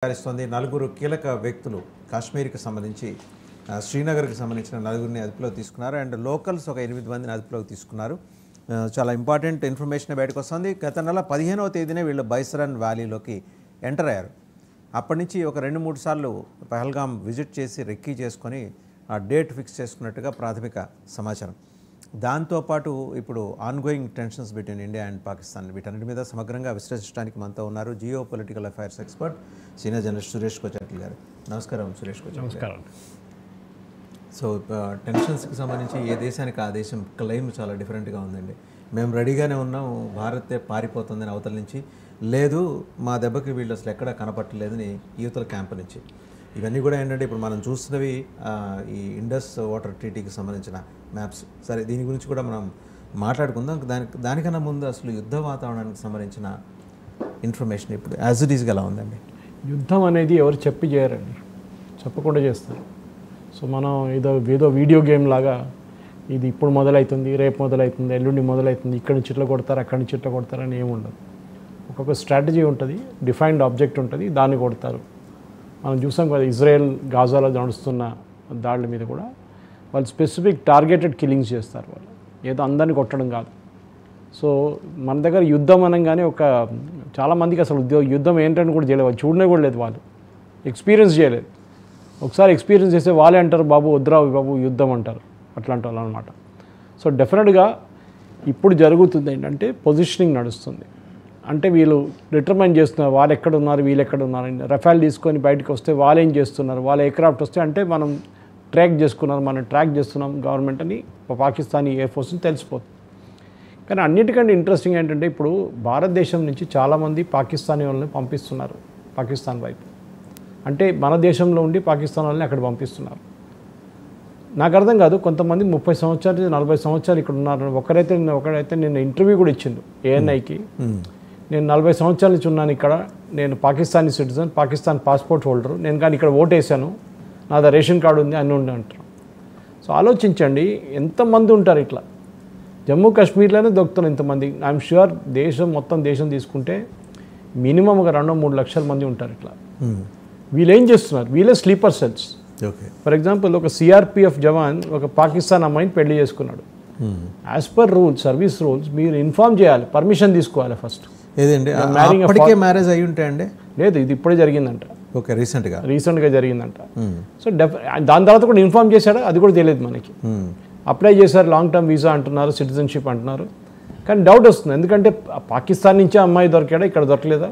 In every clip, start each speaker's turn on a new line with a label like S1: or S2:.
S1: విచారిస్తోంది. నలుగురు కీలక వ్యక్తులు కాశ్మీర్కి సంబంధించి శ్రీనగర్కి సంబంధించిన నలుగురిని అదుపులోకి తీసుకున్నారు. అండ్ లోకల్స్ ఒక 8 మందిని అదుపులోకి తీసుకున్నారు. చాలా ఇంపార్టెంట్ ఇన్ఫర్మేషన్ బయటకు వస్తుంది. గత నెల 15వ తేదీనే వీళ్ళు బైసరన్ వ్యాలీలోకి ఎంటర్ అయ్యారు. అప్పటి నుంచి ఒక 2-3 సార్లు పహల్గామ్ విజిట్ చేసి రెక్కీ చేసుకొని ఆ డేట్ ఫిక్స్ చేసుకున్నట్టుగా ప్రాథమిక సమాచారం. దాంతోపాటు ఇప్పుడు ongoing tensions between India and Pakistan వీటన్నిటి మీద సమగ్రంగా విశ్లేషించడానికి మనతో ఉన్నారు geo political affairs expert senior journalist Suresh Kochatla గారు. నమస్కారం సురేష్ కోచట్ల.
S2: నమస్కారం.
S1: సో టెన్షన్స్కి సంబంధించి ఏ దేశానికి ఆ దేశం క్లెయిమ్ చాలా డిఫరెంట్గా ఉందండి. మేము రెడీగానే ఉన్నాం, భారతే పారిపోతుందని అవతల నుంచి, లేదు మా దెబ్బకి వీళ్ళు అసలు ఎక్కడా కనపట్టలేదని యువతల క్యాంప్ నుంచి. ఇవన్నీ కూడా ఏంటంటే ఇప్పుడు మనం చూస్తున్నవి ఈ ఇండస్ వాటర్ ట్రీటీకి సంబంధించిన మ్యాప్స్. సరే, దీని గురించి కూడా మనం మాట్లాడుకుందాం. దానికన్నా ముందు అసలు యుద్ధ వాతావరణానికి సంబంధించిన ఇన్ఫర్మేషన్ ఇప్పుడు యాజ్ ఇట్ ఈస్గా ఎలా ఉందండి?
S2: యుద్ధం అనేది ఎవరు చెప్పి చేయరండి, చెప్పకుండా చేస్తారు. సో మనం ఏదో వీడియో గేమ్ లాగా ఇది ఇప్పుడు మొదలవుతుంది, రేపు మొదలవుతుంది, ఎల్లుండి మొదలవుతుంది, ఇక్కడ నుంచి ఇట్లా కొడతారు, అక్కడి నుంచి ఇట్లా కొడతారని ఏమి ఉండదు. ఒక్కొక్క స్ట్రాటజీ ఉంటుంది, డిఫైన్డ్ ఆబ్జెక్ట్ ఉంటుంది, దాన్ని కొడతారు. మనం చూసాం కదా ఇజ్రాయెల్ గాజాలో నడుస్తున్న దాడుల మీద కూడా వాళ్ళు స్పెసిఫిక్ టార్గెటెడ్ కిల్లింగ్స్ చేస్తారు. వాళ్ళు ఏదో అందరినీ కొట్టడం కాదు. సో మన దగ్గర యుద్ధం అనగానే చాలామందికి అసలు యుద్ధం ఏంటని కూడా చేయలేదు, చూడనే కూడా లేదు, వాళ్ళు ఎక్స్పీరియన్స్ చేయలేదు. ఒకసారి ఎక్స్పీరియన్స్ చేస్తే వాళ్ళే అంటారు బాబు వద్దురా బాబు యుద్ధం అంటారు, అట్లాంటి వాళ్ళు అనమాట. సో డెఫినెట్గా ఇప్పుడు జరుగుతుంది ఏంటంటే పొజిషనింగ్ నడుస్తుంది. అంటే వీళ్ళు డిటర్మైన్ చేస్తున్నారు వాళ్ళు ఎక్కడ ఉన్నారు, వీళ్ళు ఎక్కడ ఉన్నారు. రఫాల్ తీసుకొని బయటకు వస్తే వాళ్ళు ఏం చేస్తున్నారు, వాళ్ళ ఎయిర్క్రాఫ్ట్ వస్తే అంటే మనం ట్రాక్ చేస్తున్నాం గవర్నమెంట్ అని పాకిస్తానీ ఎయిర్ ఫోర్స్ని తెలిసిపోతుంది. కానీ అన్నిటికంటే ఇంట్రెస్టింగ్ ఏంటంటే ఇప్పుడు భారతదేశం నుంచి చాలామంది పాకిస్తానీ వాళ్ళని పంపిస్తున్నారు పాకిస్తాన్ వైపు. అంటే మన దేశంలో ఉండి పాకిస్తాన్ వాళ్ళని అక్కడ పంపిస్తున్నారు. నాకు అర్థం కాదు, కొంతమంది 30 సంవత్సరాలు 40 సంవత్సరాలు ఇక్కడ ఉన్నారు. ఒకడైతే నేను ఇంటర్వ్యూ కూడా ఇచ్చిండు ఏఎన్ఐకి. నేను 40 సంవత్సరాల నుంచి ఉన్నాను ఇక్కడ, నేను Pakistani citizen, Pakistan passport holder, నేను కానీ ఇక్కడ ఓటేసాను, నాది రేషన్ కార్డు ఉంది అన్నీ ఉండి అంటారు. సో ఆలోచించండి ఎంతమంది ఉంటారు ఇట్లా. జమ్మూ కాశ్మీర్లోనే దొరుకుతున్నారు ఇంతమంది. ఐఎమ్ ష్యూర్ మొత్తం దేశం తీసుకుంటే మినిమం ఒక 2-3 లక్షల మంది ఉంటారు ఇట్లా. వీళ్ళు ఏం చేస్తున్నారు, వీళ్ళే స్లీపర్ సెల్స్. ఫర్ ఎగ్జాంపుల్ ఒక సిఆర్పిఎఫ్ జవాన్ ఒక పాకిస్తాన్ అమ్మాయిని పెళ్లి చేసుకున్నాడు. As per rules, service rules మీరు ఇన్ఫార్మ్ చేయాలి, పర్మిషన్ తీసుకోవాలి ఫస్ట్.
S1: ఏదండి అప్పటికే మ్యారేజ్ అయ్యి ఉంటాయండి?
S2: లేదు, ఇది ఇప్పుడే జరిగిందంట.
S1: ఓకే, రీసెంట్గా జరిగిందంట. సో దాని తర్వాత కూడా ఇన్ఫార్మ్ చేశాడు, అది కూడా తెలియదు మనకి. అప్లై చేశారు, లాంగ్ టర్మ్ వీసా అంటున్నారు, సిటిజన్షిప్ అంటున్నారు. కానీ డౌట్ వస్తుంది, ఎందుకంటే పాకిస్తాన్ నుంచే అమ్మాయి దొరికాడా, ఇక్కడ దొరకలేదా,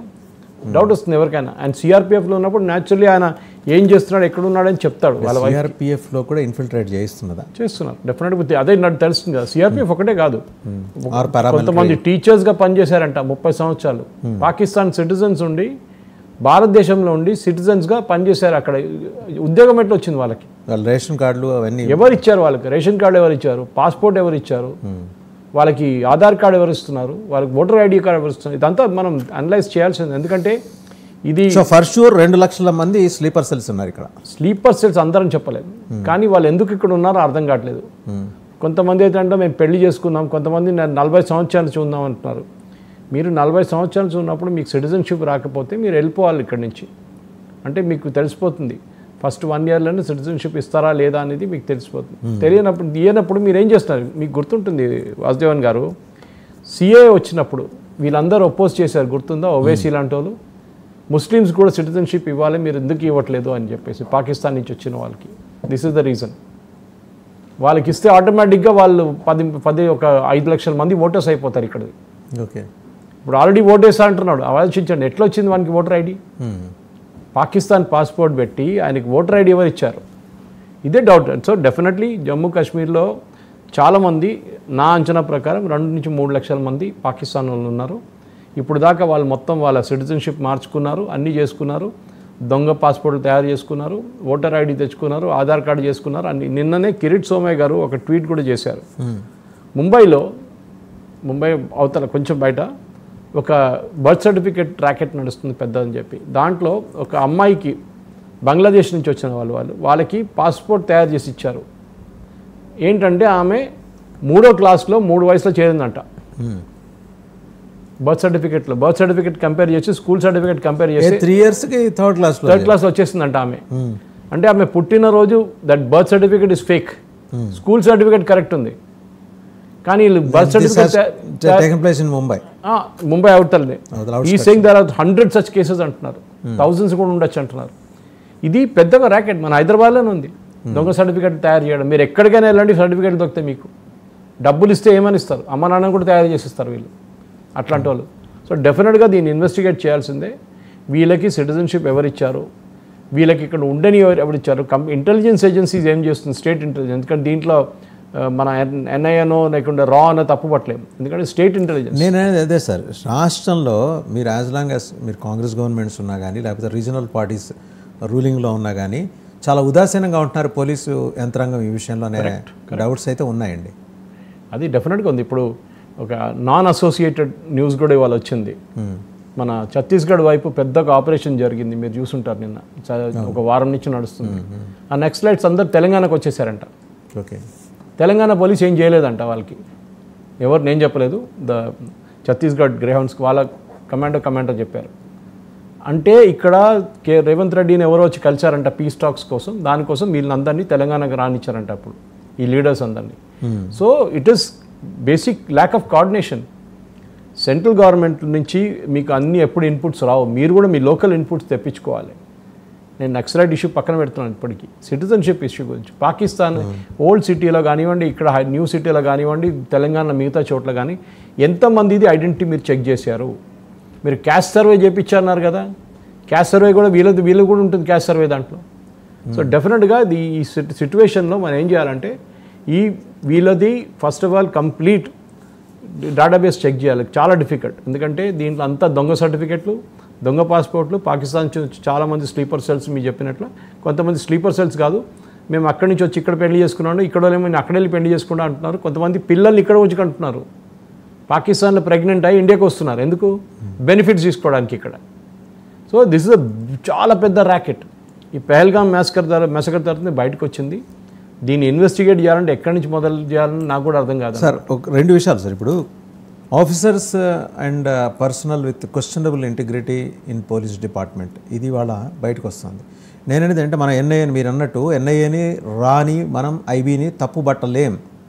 S1: డౌట్ వస్తుంది ఎవరికైనా. అండ్ సిఆర్పిఎఫ్లో ఉన్నప్పుడు న్యాచురల్లీ ఆయన ఏం చేస్తున్నాడు, ఎక్కడ ఉన్నాడని చెప్తాడు. వాళ్ళ సిఆర్పిఎఫ్లో కూడా ఇన్ఫిల్ట్రేట్ చేస్తున్నారు డెఫినెట్గా. అదే నాకు తెలుస్తుంది కదా, సిఆర్పిఎఫ్ ఒకటే కాదు, కొంతమంది టీచర్స్గా పనిచేశారంట 30 సంవత్సరాలు. పాకిస్తాన్ సిటిజన్స్ ఉండి భారతదేశంలో ఉండి సిటిజన్స్గా పనిచేశారు. అక్కడ ఉద్యోగం ఎట్లా వచ్చింది వాళ్ళకి? రేషన్ కార్డులు అవన్నీ
S2: ఎవరు ఇచ్చారు వాళ్ళకి? రేషన్ కార్డు ఎవరు ఇచ్చారు? పాస్పోర్ట్ ఎవరు ఇచ్చారు? వాళ్ళకి ఆధార్ కార్డు ఎవరు ఇస్తున్నారు? వాళ్ళకి ఓటర్ ఐడి కార్డు ఎవరు ఇస్తున్నారు? ఇదంతా మనం అనలైజ్ చేయాల్సింది. ఎందుకంటే ఇది
S1: ఫర్ షూర్ 2 లక్షల మంది స్లీపర్ సెల్స్ ఉన్నారు ఇక్కడ.
S2: స్లీపర్ సెల్స్ అందరం చెప్పలేదు, కానీ వాళ్ళు ఎందుకు ఇక్కడ ఉన్నారో అర్థం కావట్లేదు. కొంతమంది అయితే అంటే మేము పెళ్లి చేసుకున్నాం, కొంతమంది 40 సంవత్సరాలు చూద్దాం అంటున్నారు. మీరు 40 సంవత్సరాలు చూన్నప్పుడు మీకు సిటిజన్షిప్ రాకపోతే మీరు వెళ్ళిపోవాలి ఇక్కడి నుంచి. అంటే మీకు తెలిసిపోతుంది ఫస్ట్ 1 ఇయర్లోనే సిటిజన్షిప్ ఇస్తారా లేదా అనేది మీకు తెలిసిపోతుంది. ఇయ్యనప్పుడు మీరు ఏం చేస్తున్నారు? మీకు గుర్తుంటుంది వాసుదేవన్ గారు, సిఏ వచ్చినప్పుడు వీళ్ళందరూ ఒపోజ్ చేశారు, గుర్తుందా? ఓవైసీ లాంటి వాళ్ళు ముస్లిమ్స్ కూడా సిటిజన్షిప్ ఇవ్వాలి, మీరు ఎందుకు ఇవ్వట్లేదు అని చెప్పేసి పాకిస్తాన్ నుంచి వచ్చిన వాళ్ళకి. This is the reason. వాళ్ళకి ఇస్తే ఆటోమేటిక్గా వాళ్ళు 5 లక్షల మంది ఓటర్స్ అయిపోతారు ఇక్కడ.
S1: ఓకే,
S2: ఇప్పుడు ఆల్రెడీ ఓటేసా అంటున్నాడు. ఆలోచించండి, ఎట్లా వచ్చింది వానికి ఓటర్ ఐడి? పాకిస్తాన్ పాస్పోర్ట్ పెట్టి ఆయనకి ఓటర్ ఐడి ఎవరు ఇచ్చారు? ఇదే డౌట్. సో డెఫినెట్లీ జమ్మూ కాశ్మీర్లో చాలామంది, నా అంచనా ప్రకారం 2-3 లక్షల మంది పాకిస్తాన్ వాళ్ళు ఉన్నారు. ఇప్పుడు దాకా వాళ్ళు మొత్తం వాళ్ళ సిటిజన్షిప్ మార్చుకున్నారు, అన్నీ చేసుకున్నారు, దొంగ పాస్పోర్ట్లు తయారు చేసుకున్నారు, ఓటర్ ఐడి తెచ్చుకున్నారు, ఆధార్ కార్డు చేసుకున్నారు అన్ని. నిన్ననే కిరీట్ సోమయ్య గారు ఒక ట్వీట్ కూడా చేశారు. ముంబై అవతల కొంచెం బయట ఒక బర్త్ సర్టిఫికేట్ ర్యాకెట్ నడుస్తుంది పెద్దదని చెప్పి, దాంట్లో ఒక అమ్మాయికి బంగ్లాదేశ్ నుంచి వచ్చిన వాళ్ళకి పాస్పోర్ట్ తయారు చేసి ఇచ్చారు. ఏంటంటే ఆమె 3వ క్లాస్లో 3 వయసులో చేరిందంట.
S1: బర్త్ సర్టిఫికేట్ కంపేర్ చేసి స్కూల్ సర్టిఫికేట్ కంపేర్ చేసి
S3: 3 ఇయర్స్కి థర్డ్
S1: క్లాస్ వచ్చేసిందంట ఆమె. అంటే ఆమె పుట్టినరోజు that birth certificate is fake, school certificate correct ఉంది. కానీ బర్త్ సర్టిఫికేట్ ముంబై అవుతుంది. ఈ saying there are 100 such cases అంటున్నారు, థౌజండ్స్ కూడా ఉండొచ్చు అంటున్నారు. ఇది పెద్దగా ర్యాకెట్ మన హైదరాబాద్లోనే ఉంది. దొంగ సర్టిఫికేట్ తయారు చేయడం. మీరు ఎక్కడికైనా వెళ్ళండి సర్టిఫికేట్ దొరికితే మీకు డబ్బులు ఇస్తే ఏమని ఇస్తారు, అమ్మ నాన్న కూడా తయారు చేసిస్తారు వీళ్ళు అట్లాంటి వాళ్ళు. సో డెఫినెట్గా దీన్ని ఇన్వెస్టిగేట్ చేయాల్సిందే. వీళ్ళకి సిటిజన్షిప్ ఎవరిచ్చారు, వీళ్ళకి ఇక్కడ ఉండని ఎవరిచ్చారు, ఇంటెలిజెన్స్ ఏజెన్సీస్ ఏం చేస్తుంది, స్టేట్ ఇంటెలిజెన్స్. ఎందుకంటే దీంట్లో మన ఎన్ఐఏనో లేకుండా రా అన్న తప్పు పట్టలేము, ఎందుకంటే స్టేట్ ఇంటెలిజెన్స్.
S3: నేను అదే సార్, రాష్ట్రంలో మీరు యాజ్ లాంగ్ యాజ్ మీరు కాంగ్రెస్ గవర్నమెంట్స్ ఉన్నా కానీ లేకపోతే రీజనల్ పార్టీస్ రూలింగ్లో ఉన్నా కానీ చాలా ఉదాసీనంగా ఉంటున్నారు పోలీసు యంత్రాంగం ఈ విషయంలో అనే డౌట్స్ అయితే ఉన్నాయండి.
S1: అది డెఫినెట్గా ఉంది. ఇప్పుడు ఒక నాన్ అసోసియేటెడ్ న్యూస్ కూడా ఇవాళ వచ్చింది. మన ఛత్తీస్గఢ్ వైపు పెద్ద ఆపరేషన్ జరిగింది, మీరు చూసుంటారు. నిన్న ఒక వారం నుంచి నడుస్తుంది. ఆ నక్సలైట్స్ అందరు తెలంగాణకు వచ్చేసారంట.
S3: ఓకే,
S1: తెలంగాణ పోలీస్ ఏం చేయలేదంట వాళ్ళకి, ఎవరు నేను చెప్పలేదు, ఛత్తీస్గఢ్ గ్రేహౌండ్స్కి వాళ్ళ కమాండర్ చెప్పారు. అంటే ఇక్కడ రేవంత్ రెడ్డిని ఎవరో వచ్చి కలిశారంట పీస్ టాక్స్ కోసం, దానికోసం వీళ్ళందరినీ తెలంగాణకు రానిచ్చారంట అప్పుడు ఈ లీడర్స్ అందరినీ. So it is basic lack of coordination. Central government నుంచి మీకు అన్ని ఎప్పుడు ఇన్పుట్స్ రావు, మీరు కూడా మీ లోకల్ ఇన్పుట్స్ తెప్పించుకోవాలి. నేను నక్సలైట్ ఇష్యూ పక్కన పెడుతున్నాను ఇప్పటికీ. సిటిజన్షిప్ ఇష్యూ గురించి పాకిస్తాన్ ఓల్డ్ సిటీలో కానివ్వండి, ఇక్కడ న్యూ సిటీలో కానివ్వండి, తెలంగాణ మిగతా చోట్ల కానీ ఎంతమందిది ఐడెంటిటీ మీరు చెక్ చేశారు? మీరు క్యాస్ట్ సర్వే చేయించారన్నారు కదా, క్యాస్ట్ సర్వే కూడా వీళ్ళు కూడా ఉంటుంది క్యాస్ట్ సర్వే దాంట్లో. సో డెఫినెట్గా ఈ సిచ్యువేషన్లో మనం ఏం చేయాలంటే వీళ్ళది first of all complete database check చేయాలి. చాలా డిఫికల్ట్, ఎందుకంటే దీంట్లో అంతా దొంగ సర్టిఫికెట్లు, దొంగ పాస్పోర్ట్లు, పాకిస్తాన్ నుంచి చాలామంది స్లీపర్ సెల్స్ మీరు చెప్పినట్లు. కొంతమంది స్లీపర్ సెల్స్ కాదు, మేము అక్కడి నుంచి వచ్చి ఇక్కడ పెళ్లి చేసుకున్నాను, ఇక్కడ ఏమో అక్కడ వెళ్ళి పెళ్లి చేసుకున్నా అంటున్నారు. కొంతమంది పిల్లల్ని ఇక్కడ వచ్చి కంటున్నారు, పాకిస్తాన్లో ప్రెగ్నెంట్ అయ్యి ఇండియాకి వస్తున్నారు. ఎందుకు? బెనిఫిట్స్ తీసుకోవడానికి ఇక్కడ. సో దిస్ ఇస్ చాలా పెద్ద ర్యాకెట్. ఈ పెహల్గామ్ మెసకర్ తర్వాత బయటకు వచ్చింది. దీన్ని ఇన్వెస్టిగేట్ చేయాలంటే ఎక్కడి నుంచి మొదలు చేయాలని నాకు కూడా అర్థం కాదు
S3: సార్. ఒక 2 విషయాలు సార్. ఇప్పుడు officers and personal with questionable integrity in police department, ఇది వాళ్ళ బయటకు వస్తుంది. నేననేది అంటే మన ఎన్ఐఏని మీరు అన్నట్టు ఎన్ఐఏని రాని మనం ఐబీని తప్పు పట్టలేం.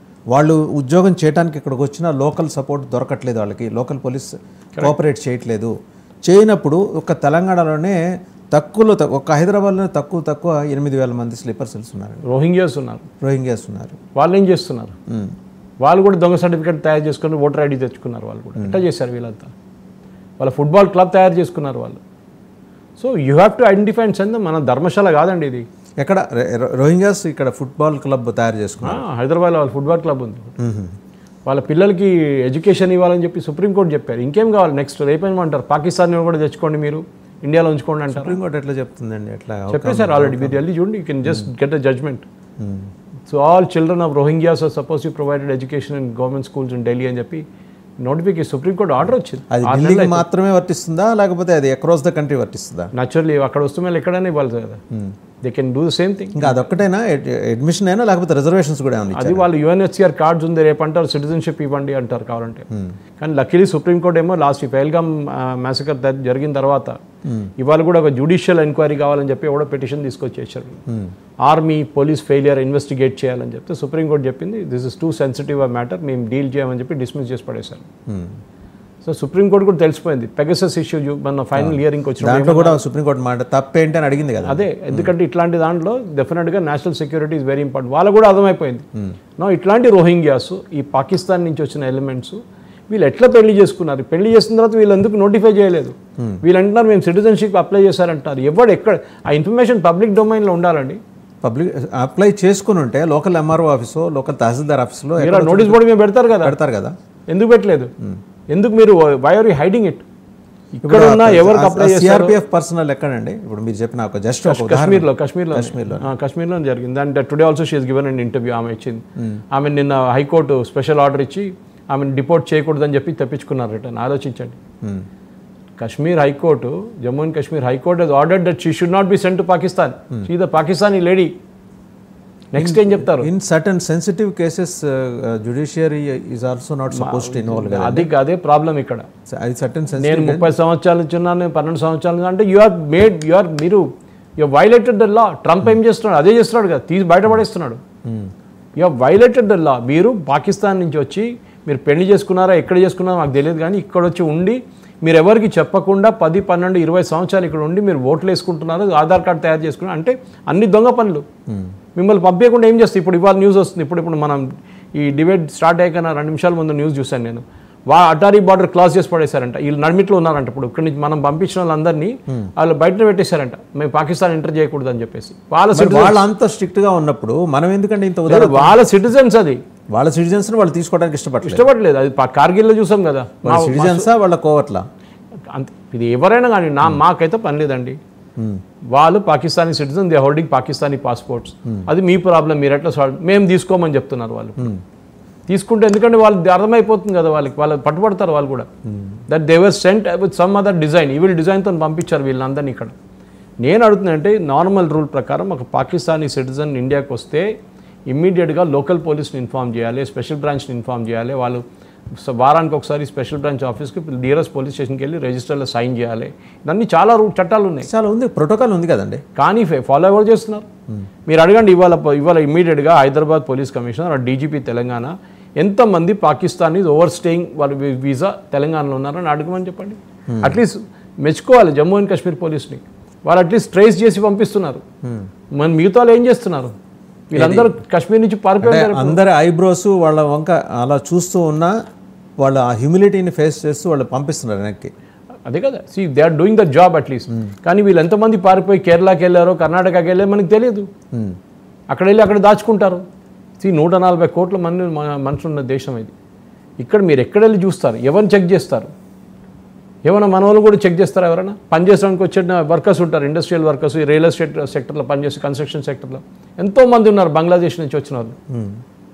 S3: వాళ్ళు ఉద్యోగం చేయడానికి ఇక్కడికి వచ్చిన లోకల్ సపోర్ట్ దొరకట్లేదు, వాళ్ళకి లోకల్ పోలీస్ కోఆపరేట్ చేయట్లేదు. చేయనప్పుడు ఒక తెలంగాణలోనే తక్కువలో ఒక హైదరాబాద్లో తక్కువ 8,000 మంది స్లీపర్ సెల్స్ ఉన్నారు.
S1: రోహింగ్యాస్ ఉన్నారు. వాళ్ళు ఏం చేస్తున్నారు? వాళ్ళు కూడా దొంగ సర్టిఫికేట్ తయారు చేసుకుని ఓటర్ ఐడి తెచ్చుకున్నారు. వాళ్ళు కూడా ఎట్లా చేశారు వీళ్ళంతా? వాళ్ళ ఫుట్బాల్ క్లబ్ తయారు చేసుకున్నారు వాళ్ళు. So you have to identify and send. మన ధర్మశాల కాదండి ఇది.
S3: ఎక్కడ రోహింగ్యాస్ ఇక్కడ ఫుట్బాల్ క్లబ్ తయారు చేసుకున్నారు.
S1: హైదరాబాద్లో వాళ్ళ ఫుట్బాల్ క్లబ్ ఉంది. వాళ్ళ పిల్లలకి ఎడ్యుకేషన్ ఇవ్వాలని చెప్పి సుప్రీంకోర్టు చెప్పారు. ఇంకేం కావాలి? నెక్స్ట్ రేపేమంటారు? పాకిస్తాన్ కూడా తెచ్చుకోండి, మీరు ఇండియాలో ఉంచుకోండి అంటారు.
S3: సుప్రీంకోర్టు ఎట్లా చెప్తుందండి? ఎట్లా
S1: చెప్పేశారు ఆల్రెడీ. మీరు వెళ్ళి చూడండి, you can just get a judgment. So all children of Rohingyas are suppose to provided education in government schools in Delhi అని చెప్పి నోటిఫికేషన్ సుప్రీంకోర్టు ఆర్డర్ వచ్చింది.
S3: అది ఢిల్లీకి మాత్రమే వర్తిస్తుందా లేకపోతే అది అక్రాస్ ద కంట్రీ వర్తిస్తుందా?
S1: న్యాచురల్లీ అక్కడ వస్తే మళ్ళీ ఎక్కడైనా ఇవ్వాలి కదా. They can do the same thing.
S3: ఇంకా అదొక్కటైనా అడ్మిషన్ అయినా లేకపోతే రిజర్వేషన్స్ కూడా ఏమన్నా?
S1: అది వాళ్ళు యూఎన్హెచ్సిఆర్ కార్డ్స్ ఉంది, రేపు అంటారు సిటిజన్షిప్ ఇవ్వండి అంటారు కావాలంటే. కానీ లక్కీలీ సుప్రీంకోర్టు ఏమో లాస్ట్ ఈ పెహల్గామ్ మ్యాసకర్ జరిగిన తర్వాత ఇవాళ కూడా ఒక జ్యుడిషియల్ ఎంక్వైరీ కావాలని చెప్పి ఎవడో పిటిషన్ తీసుకొచ్చేసారు. ఆర్మీ పోలీస్ ఫెయిలియర్ ఇన్వెస్టిగేట్ చేయాలని చెప్తే సుప్రీంకోర్టు చెప్పింది this is too sensitive a matter, మేము డీల్ చేయమని చెప్పి డిస్మిస్ చేసి పడేశారు. సో సుప్రీంకోర్టు కూడా తెలిసిపోయింది. పెగసస్ ఇష్యూ మన ఫైనల్ హియరింగ్ వచ్చిన
S3: దాంట్లో కూడా సుప్రీంకోర్టు మాట తప్పేంటి అని అడిగింది కదా.
S1: అదే, ఎందుకంటే ఇట్లాంటి దాంట్లో డెఫినెట్గా national security is very important. వాళ్ళకు కూడా అర్థమైపోయింది. ఇట్లాంటి రోహింగ్యాస్, ఈ పాకిస్తాన్ నుంచి వచ్చిన ఎలిమెంట్స్ వీళ్ళు ఎట్లా పెళ్లి చేసుకున్నారు, పెళ్లి చేసిన తర్వాత వీళ్ళు ఎందుకు నోటిఫై చేయలేదు? వీళ్ళు అంటున్నారు మేము సిటిజన్షిప్ అప్లై చేశారంటారు. ఎవడు ఎక్కడ ఆ ఇన్ఫర్మేషన్ పబ్లిక్ డొమైన్లో ఉండాలండి.
S3: పబ్లిక్ అప్లై చేసుకుని ఉంటే లోకల్ ఎంఆర్ఓ ఆఫీసో లోకల్ తహసీల్దార్ ఆఫీస్లో
S1: నోటీస్ బోర్డు మేము పెడతారు కదా. ఎందుకు పెట్టలేదు? ఎందుకు మీరు why are you hiding it? ఇక్కడ ఉన్న ఎవరికి అప్లై చేస్తారు?
S3: సిఆర్పిఎఫ్ పర్సనల్ ఎక్కడండి? ఇప్పుడు మీరు చెప్పిన ఒక జస్ట్
S1: కాశ్మీర్లో జరిగింది. అంటే today also she has given and interview. ఆమె ఇచ్చింది. ఆమె నిన్న హైకోర్టు స్పెషల్ ఆర్డర్ ఇచ్చి ఆమెను డిపోర్ట్ చేయకూడదని చెప్పి తెప్పించుకున్నారు రిటర్న్. ఆలోచించండి. Kashmir High Court, Jammu and Kashmir High Court has ordered that she should not be sent to Pakistan. She is the Pakistani lady. Next ఏం చెప్తారు?
S3: In certain sensitive cases judiciary is also not suppose to involve.
S1: అదే problem ఇక్కడ.
S3: అది certain
S1: నేను 30 సంవత్సరాల నుంచి ఉన్నాను, 12 సంవత్సరాల నుంచి అంటే మీరు వైలేటెడ్ ద లా. ట్రంప్ ఏం చేస్తున్నాడు? అదే చేస్తున్నాడు కదా, తీసి బయటపడేస్తున్నాడు. You have violated the law. మీరు పాకిస్తాన్ నుంచి వచ్చి మీరు పెళ్లి చేసుకున్నారా, ఎక్కడ చేసుకున్నారో నాకు తెలియదు, కానీ ఇక్కడ వచ్చి ఉండి మీరు ఎవరికి చెప్పకుండా 10, 12, 20 సంవత్సరాలు ఇక్కడ ఉండి మీరు ఓట్లు వేసుకుంటున్నారు, ఆధార్ కార్డు తయారు చేసుకున్నారు అంటే అన్ని దొంగ పనులు. మిమ్మల్ని పంపించకుండా ఏం చేస్తారు? ఇప్పుడు ఇవాళ న్యూస్ వస్తుంది, ఇప్పుడు మనం ఈ డిబేట్ స్టార్ట్ అయ్యాక 2 నిమిషాల ముందు న్యూస్ చూశాను నేను. అటారీ బార్డర్ క్లాస్ చేసి పడేశారంట. వీళ్ళు నడిమిట్లో ఉన్నారంట. ఇప్పుడు ఇక్కడి నుంచి మనం పంపించిన వాళ్ళందరినీ వాళ్ళు బయట పెట్టేశారంట, మేము పాకిస్తాన్ ఎంటర్ చేయకూడదు అని చెప్పేసి.
S3: వాళ్ళు అంత స్ట్రిక్ట్గా ఉన్నప్పుడు మనం ఎందుకంటే ఇంత ఉదాహరణ?
S1: వాళ్ళ సిటిజన్స్, అది
S3: వాళ్ళ సిటిజన్స్ వాళ్ళు తీసుకోవడానికి
S1: ఇష్టపడలేదు. అది కార్గిల్లో చూసాం కదా.
S3: సిటిజన్సా వాళ్ళ కోవట్లా?
S1: ఇది ఎవరైనా కానీ మాకైతే పని లేదండి. వాళ్ళు Pakistani citizen, they holding Pakistani passports. అది మీ ప్రాబ్లం, మీరు ఎట్లా సాల్వ్, మేము తీసుకోమని చెప్తున్నారు వాళ్ళు. తీసుకుంటే ఎందుకంటే వాళ్ళు అర్థమైపోతుంది కదా వాళ్ళకి, వాళ్ళు పట్టుబడతారు వాళ్ళు కూడా. That they were cent with some other design, evil డిజైన్తో పంపించారు వీళ్ళందరినీ ఇక్కడ. నేను అడుగుతున్నానంటే నార్మల్ రూల్ ప్రకారం ఒక పాకిస్తానీ సిటిజన్ ఇండియాకి వస్తే ఇమ్మీడియట్గా లోకల్ పోలీస్ని ఇన్ఫార్మ్ చేయాలి, స్పెషల్ బ్రాంచ్ని ఇన్ఫార్మ్ చేయాలి. వాళ్ళు వారానికి ఒకసారి స్పెషల్ బ్రాంచ్ ఆఫీస్కి నియరెస్ట్ పోలీస్ స్టేషన్కి వెళ్ళి రిజిస్టర్లో సైన్ చేయాలి. ఇవన్నీ చాలా చట్టాలు ఉన్నాయి,
S3: చాలా ఉంది, ప్రోటోకాల్ ఉంది కదండి.
S1: కానీ ఫాలో ఎవరు చేస్తున్నారు? మీరు అడగండి. ఇవాళ ఇమ్మీడియట్గా Hyderabad police commissioner, DGP Telangana, ఎంతమంది పాకిస్తానీ ఓవర్ స్టేయింగ్ వాళ్ళ వీసా తెలంగాణలో ఉన్నారని అడగమని చెప్పండి. అట్లీస్ట్ మెచ్చుకోవాలి జమ్మూ అండ్ కాశ్మీర్ పోలీస్ని. వాళ్ళు అట్లీస్ట్ ట్రేస్ చేసి పంపిస్తున్నారు. మన మిగతా ఏం చేస్తున్నారు? వీళ్ళందరూ కాశ్మీర్ నుంచి పారిపోయారు.
S3: అందరి ఐబ్రోస్ వాళ్ళ వంక అలా చూస్తూ ఉన్నా వాళ్ళ ఆ హ్యూమిలిటీని ఫేస్ చేస్తూ వాళ్ళు పంపిస్తున్నారు వెనక్కి.
S1: అదే కదా, they are doing the job at least. కానీ వీళ్ళు ఎంతమంది పారిపోయి కేరళకి వెళ్ళారో, కర్ణాటకకి వెళ్ళారో మనకు తెలియదు. అక్కడ వెళ్ళి అక్కడ దాచుకుంటారు. 140 కోట్ల మంది మనుషులు ఉన్న దేశం ఇది. ఇక్కడ మీరు ఎక్కడ వెళ్ళి చూస్తారు? ఎవరిని చెక్ చేస్తారు? ఏమైనా మన వాళ్ళు కూడా చెక్ చేస్తారా? ఎవరైనా పనిచేయడానికి వచ్చిన వర్కర్స్ ఉంటారు, ఇండస్ట్రియల్ వర్కర్స్, ఈ రియల్ ఎస్టేట్ సెక్టర్లో పనిచేసి, కన్స్ట్రక్షన్ సెక్టర్లో ఎంతోమంది ఉన్నారు బంగ్లాదేశ్ నుంచి వచ్చిన వాళ్ళు.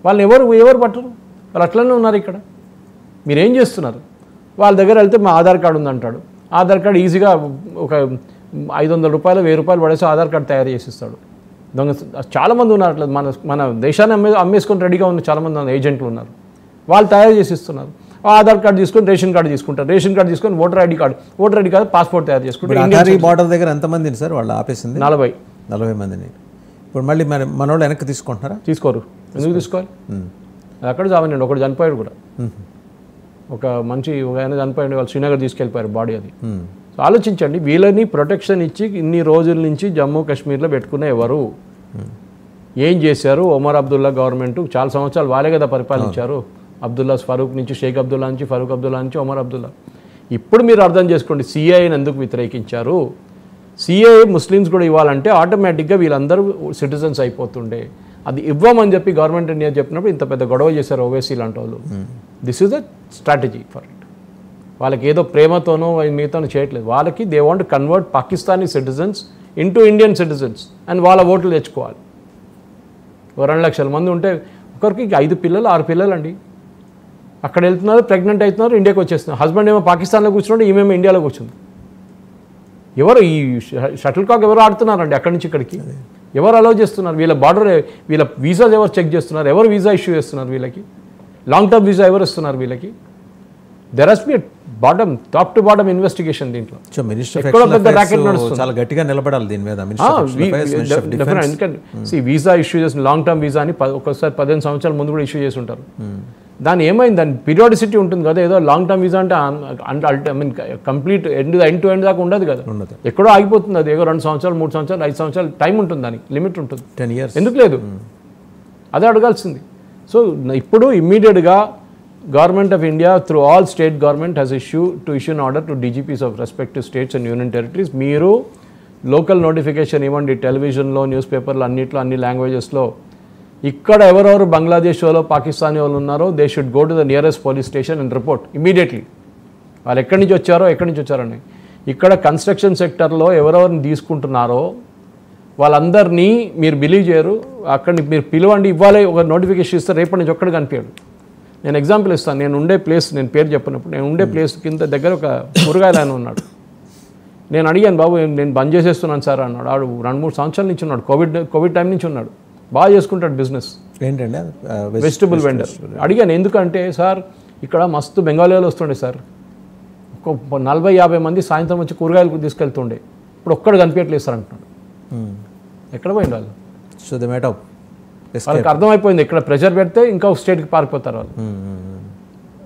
S1: వాళ్ళని ఎవరు పట్టరు? వాళ్ళు అట్లనే ఉన్నారు ఇక్కడ. మీరేం చేస్తున్నారు? వాళ్ళ దగ్గర వెళ్తే మా ఆధార్ కార్డు ఉందంటాడు. ఆధార్ కార్డు ఈజీగా ఒక 500 రూపాయలు 1000 రూపాయలు పడేసి ఆధార్ కార్డు తయారు చేసిస్తాడు. దొంగ చాలామంది ఉన్నారు అట్లా. మన దేశాన్ని అమ్మేసుకొని రెడీగా ఉన్న చాలామంది ఏజెంట్లు ఉన్నారు. వాళ్ళు తయారు చేసి ఇస్తున్నారు. ఆధార్ కార్డు తీసుకొని రేషన్ కార్డు తీసుకుంటారు, రేషన్ కార్డు తీసుకొని ఓటర్ ఐడి కార్డు పాస్పోర్ట్ తయారు చేసుకుంటారు.
S3: బార్డర్ దగ్గర ఎంతమంది సార్ వాళ్ళు ఆపేసింది? 40 మందిని. ఇప్పుడు మళ్ళీ మన వాళ్ళు వెనక్కి తీసుకుంటున్నారా?
S1: తీసుకోరు. ఎందుకు తీసుకోవాలి? అది అక్కడ చావనండి. ఒకటి చనిపోయాడు కూడా. ఒక ఆయన చనిపోయాడు, వాళ్ళు శ్రీనగర్ తీసుకెళ్ళిపోయారు బాడీ. అది ఆలోచించండి. వీళ్ళని ప్రొటెక్షన్ ఇచ్చి ఇన్ని రోజుల నుంచి జమ్మూ కాశ్మీర్లో పెట్టుకునే ఎవరు? ఏం చేశారు? ఒమర్ అబ్దుల్లా గవర్నమెంట్ చాలా సంవత్సరాలు వాళ్ళే కదా పరిపాలించారు. అబ్దుల్లా ఫరూక్ నుంచి, షేక్ అబ్దుల్లా నుంచి, ఫరూక్ అబ్దుల్లా నుంచి ఒమర్ అబ్దుల్లా. ఇప్పుడు మీరు అర్థం చేసుకోండి సిఐని ఎందుకు వ్యతిరేకించారు. సిఐ ముస్లిమ్స్ కూడా ఇవ్వాలంటే ఆటోమేటిక్గా వీళ్ళందరూ సిటిజన్స్ అయిపోతుండే. అది ఇవ్వమని చెప్పి గవర్నమెంట్ ఇండియా చెప్పినప్పుడు ఇంత పెద్ద గొడవ చేశారు ఓవైసీ లాంటి వాళ్ళు. This is the strategy for it. వాళ్ళకి ఏదో ప్రేమతోనో మిగతానో చేయట్లేదు. వాళ్ళకి they want convert Pakistani citizens into Indian citizens and వాళ్ళ ఓట్లు తెచ్చుకోవాలి. 2 లక్షల మంది ఉంటే ఒకరికి 5 పిల్లలు 6 పిల్లలు అండి. అక్కడ వెళ్తున్నారు, ప్రెగ్నెంట్ అవుతున్నారు, ఇండియాకి వచ్చేస్తున్నారు. హస్బెండ్ ఏమో పాకిస్తాన్లో కూర్చున్నాడు, ఈమెమో ఇండియాలో కూర్చుంది. ఎవరు ఈ షటిల్ కాక్ ఎవరు ఆడుతున్నారండి అక్కడి నుంచి ఇక్కడికి? ఎవరు అలౌ చేస్తున్నారు? వీళ్ళ బార్డర్, వీళ్ళ వీసాస్ ఎవరు చెక్ చేస్తున్నారు? ఎవరు వీసా ఇష్యూ చేస్తున్నారు వీళ్ళకి? లాంగ్ టర్మ్ వీసా ఎవరు ఇస్తున్నారు వీళ్ళకి? There has be top to bottom investigation దీంట్లో.
S3: చాలా గట్టిగా నిలబడాలి దీని మీద.
S1: ఎందుకంటే వీసా ఇష్యూ చేసిన లాంగ్ టర్మ్ వీసా అని ఒక్కొక్కసారి 15 సంవత్సరాల ముందు కూడా ఇష్యూ చేసి ఉంటారు. దాని ఏమైంది? దాని పీరియాడిసిటీ ఉంటుంది కదా. ఏదో లాంగ్ టర్మ్ వీసా అంటే I mean complete end to end దాకా ఉండదు కదా, ఎక్కడో ఆగిపోతుంది. అది ఏదో 2 సంవత్సరాలు 3 సంవత్సరాలు 5 సంవత్సరాలు టైం ఉంటుంది, దానికి లిమిట్ ఉంటుంది.
S3: 10 years
S1: ఎందుకు లేదు? అదే అడగాల్సింది. సో ఇప్పుడు ఇమ్మీడియట్గా government of India through all state government has issue an order to DGPs of respective states and union territories. మీరు లోకల్ నోటిఫికేషన్ ఇవ్వండి టెలివిజన్లో, న్యూస్ పేపర్లో, అన్నిట్లో, అన్ని లాంగ్వేజెస్లో. ఇక్కడ ఎవరెవరు బంగ్లాదేశ్ వాళ్ళు, పాకిస్తానీ వాళ్ళు ఉన్నారో they should go to the nearest police station and report immediately. వాళ్ళు ఎక్కడి నుంచి వచ్చారని. ఇక్కడ కన్స్ట్రక్షన్ సెక్టర్లో ఎవరెవరిని తీసుకుంటున్నారో వాళ్ళందరినీ మీరు బిలీవ్ చేయరు. అక్కడిని మీరు పిలవండి, ఇవ్వాలి, ఒక నోటిఫికేషన్ ఇస్తే రేపటి నుంచి ఒక్కడికి కనిపించాడు. నేను ఎగ్జాంపుల్ ఇస్తాను. నేను ఉండే ప్లేస్, నేను పేరు చెప్పినప్పుడు, నేను ఉండే ప్లేస్ కింద దగ్గర ఒక కూరగాయలు ఆయన ఉన్నాడు. నేను అడిగాను, బాబు నేను బంద్ చేసేస్తున్నాను సార్ అన్నాడు. ఆడు 2-3 సంవత్సరాల నుంచి ఉన్నాడు, కోవిడ్ టైం నుంచి ఉన్నాడు. బాగా చేసుకుంటాడు బిజినెస్,
S3: ఏంటండి
S1: వెజిటబుల్ వెండర్. అడిగాను ఎందుకంటే సార్ ఇక్కడ మస్తు బెంగాలీలో వస్తుండే సార్, ఒక 40-50 మంది సాయంత్రం వచ్చి కూరగాయలు తీసుకెళ్తుండే, ఇప్పుడు ఒక్కడు కనిపించట్లేదు సార్ అంటున్నాడు. ఎక్కడ పోయింది వాళ్ళు?
S3: సో దే మేట్ అప్
S1: వాళ్ళకి అర్థమైపోయింది ఇక్కడ ప్రెషర్ పెడితే ఇంకా స్టేట్కి పారిపోతారు వాళ్ళు.